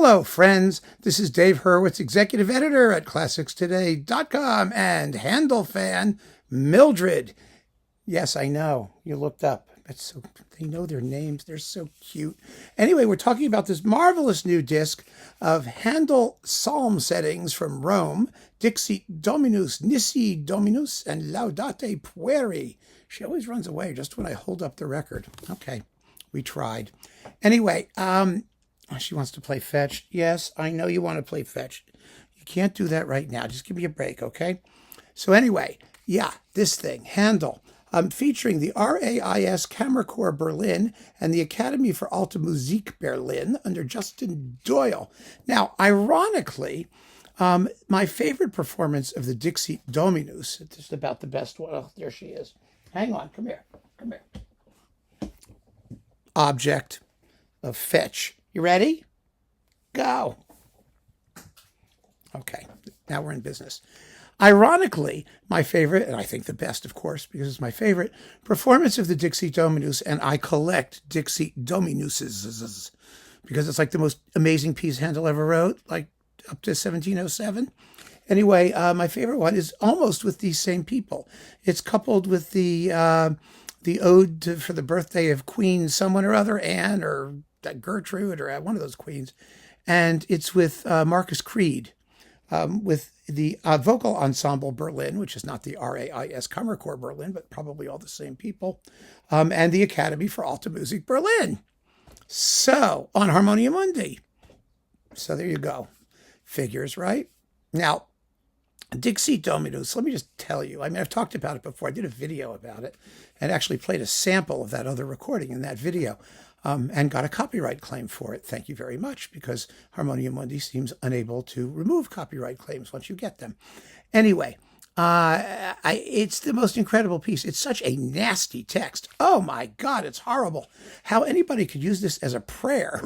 Hello, friends. This is Dave Hurwitz, executive editor at ClassicsToday.com and Handel fan Mildred. Yes, I know. You looked up. They know their names. They're so cute. Anyway, we're talking about this marvelous new disc of Handel psalm settings from Rome, Dixit, Dominus, Nissi, Dominus, and Laudate, pueri. She always runs away just when I hold up the record. Okay, we tried. Anyway, she wants to play fetch. Yes, I know you want to play fetch. You can't do that right now. Just give me a break, okay? So anyway, yeah, this thing, Handel. Featuring the RIAS Kammerechor Berlin and the Akadamie for Alte Musik Berlin under Justin Doyle. Now, ironically, my favorite performance of the Dixit Dominus, it's just about the best one. Oh, there she is. Hang on, come here. Object of fetch. You ready? Go. Okay, now we're in business. Ironically, my favorite, and I think the best, of course, because it's my favorite, performance of the Dixit Dominus, and I collect Dixit Dominuses because it's like the most amazing piece Handel ever wrote, like up to 1707. Anyway, my favorite one is almost with these same people. It's coupled with the ode for the birthday of Queen someone or other, Anne or Gertrude or one of those queens, and it's with Marcus Creed. With the vocal ensemble Berlin, which is not the RIAS Kammerechor Berlin, but probably all the same people, and the Akadamie for Alte Musik Berlin. So, on Harmonia Mundi. So there you go. Figures, right? Now, Dixit Dominus, let me just tell you, I mean, I've talked about it before. I did a video about it and actually played a sample of that other recording in that video. And got a copyright claim for it. Thank you very much, because Harmonia Mundi seems unable to remove copyright claims once you get them. Anyway, it's the most incredible piece. It's such a nasty text. Oh my God, it's horrible. How anybody could use this as a prayer.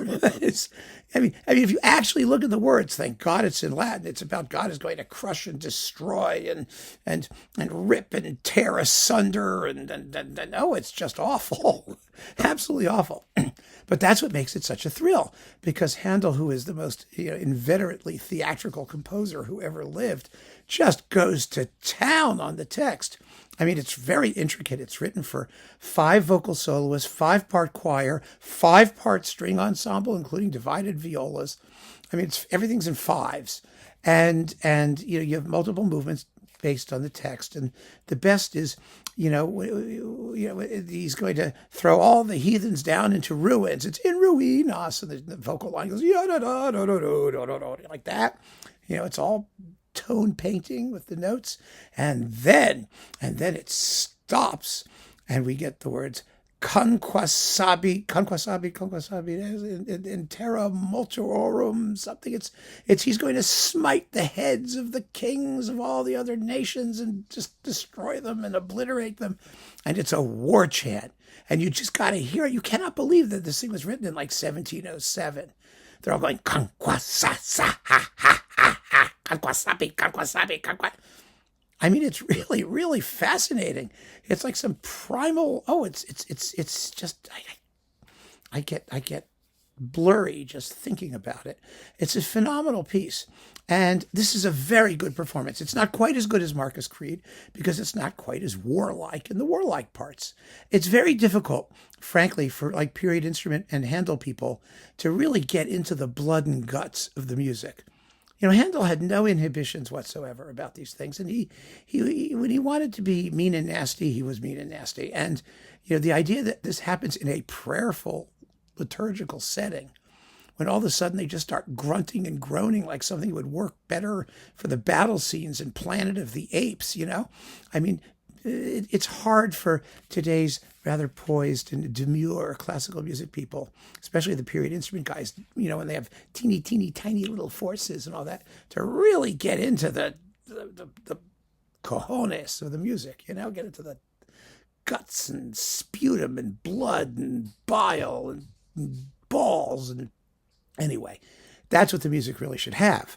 I mean, if you actually look at the words, thank God it's in Latin. It's about God is going to crush and destroy and rip and tear asunder and oh, it's just awful. Absolutely awful. But that's what makes it such a thrill, because Handel, who is the most inveterately theatrical composer who ever lived, just goes to town on the text. I mean, it's very intricate. It's written for 5 vocal soloists, 5-part choir, 5-part string ensemble, including divided violas. I mean, everything's in fives, and you have multiple movements based on the text. And the best is, he's going to throw all the heathens down into ruins. It's in ruinas, and the vocal line goes like that. It's all tone painting with the notes, and then it stops, and we get the words conquasabi in terra multiorum something. It's he's going to smite the heads of the kings of all the other nations and just destroy them and obliterate them, and it's a war chant, and you just got to hear it. You cannot believe that this thing was written in like 1707. They're all going conquasa ha ha ha ha conquasabi. I mean, it's really, really fascinating. It's like some primal. Oh, it's just. I get blurry just thinking about it. It's a phenomenal piece, and this is a very good performance. It's not quite as good as Marcus Creed because it's not quite as warlike in the warlike parts. It's very difficult, frankly, for like period instrument and Handel people to really get into the blood and guts of the music. Handel had no inhibitions whatsoever about these things. And he when he wanted to be mean and nasty, he was mean and nasty. And, the idea that this happens in a prayerful liturgical setting, when all of a sudden they just start grunting and groaning like something would work better for the battle scenes in Planet of the Apes, I mean, it's hard for today's rather poised and demure classical music people, especially the period instrument guys, when they have teeny, tiny little forces and all that, to really get into the cojones of the music, get into the guts and sputum and blood and bile and balls. And anyway, that's what the music really should have.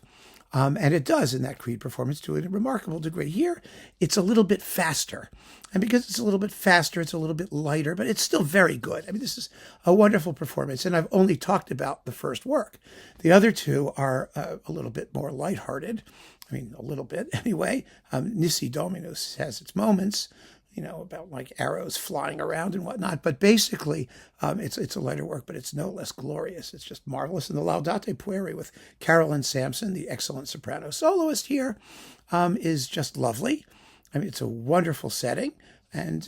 And it does in that Creed performance to a remarkable degree. Here, it's a little bit faster. And because it's a little bit faster, it's a little bit lighter, but it's still very good. I mean, this is a wonderful performance. And I've only talked about the first work. The other two are a little bit more lighthearted. I mean, a little bit anyway. Nissi Dominus has its moments, about like arrows flying around and whatnot. But basically, it's a lighter work, but it's no less glorious. It's just marvelous. And the Laudate pueri with Carolyn Sampson, the excellent soprano soloist here, is just lovely. I mean, it's a wonderful setting. And,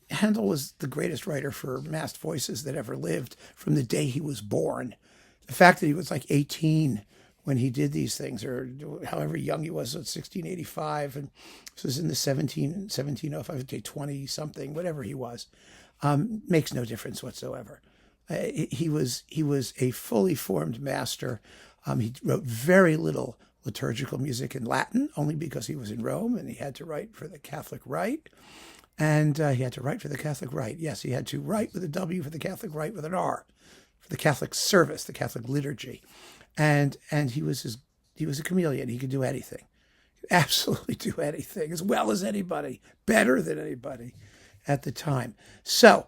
Handel was the greatest writer for masked voices that ever lived from the day he was born. The fact that he was like 18 when he did these things, or however young he was, 1685, and this was in the 1705, 20-something, whatever he was, makes no difference whatsoever. He was a fully formed master. He wrote very little liturgical music in Latin, only because he was in Rome and he had to write for the Catholic Rite. And he had to write for the Catholic Rite. Yes, he had to write with a W for the Catholic Rite with an R, for the Catholic service, the Catholic liturgy. And he was a chameleon. He could do anything, absolutely do anything, as well as anybody, better than anybody at the time. So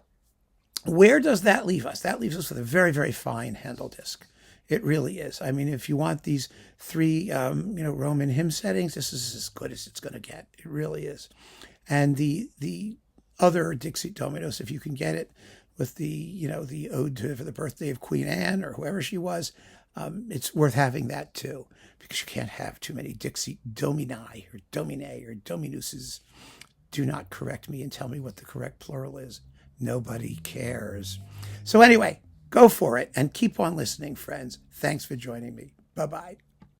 where does that leave us? That leaves us with a very, very fine Handel disc. It really is. I mean, if you want these three, Roman hymn settings, this is as good as it's going to get. It really is. And the other Dixit Dominus, if you can get it, with the ode for the birthday of Queen Anne or whoever she was, it's worth having that too, because you can't have too many Dixit Domini or Domine or Dominuses. Do not correct me and tell me what the correct plural is. Nobody cares. So anyway, go for it and keep on listening, friends. Thanks for joining me. Bye-bye.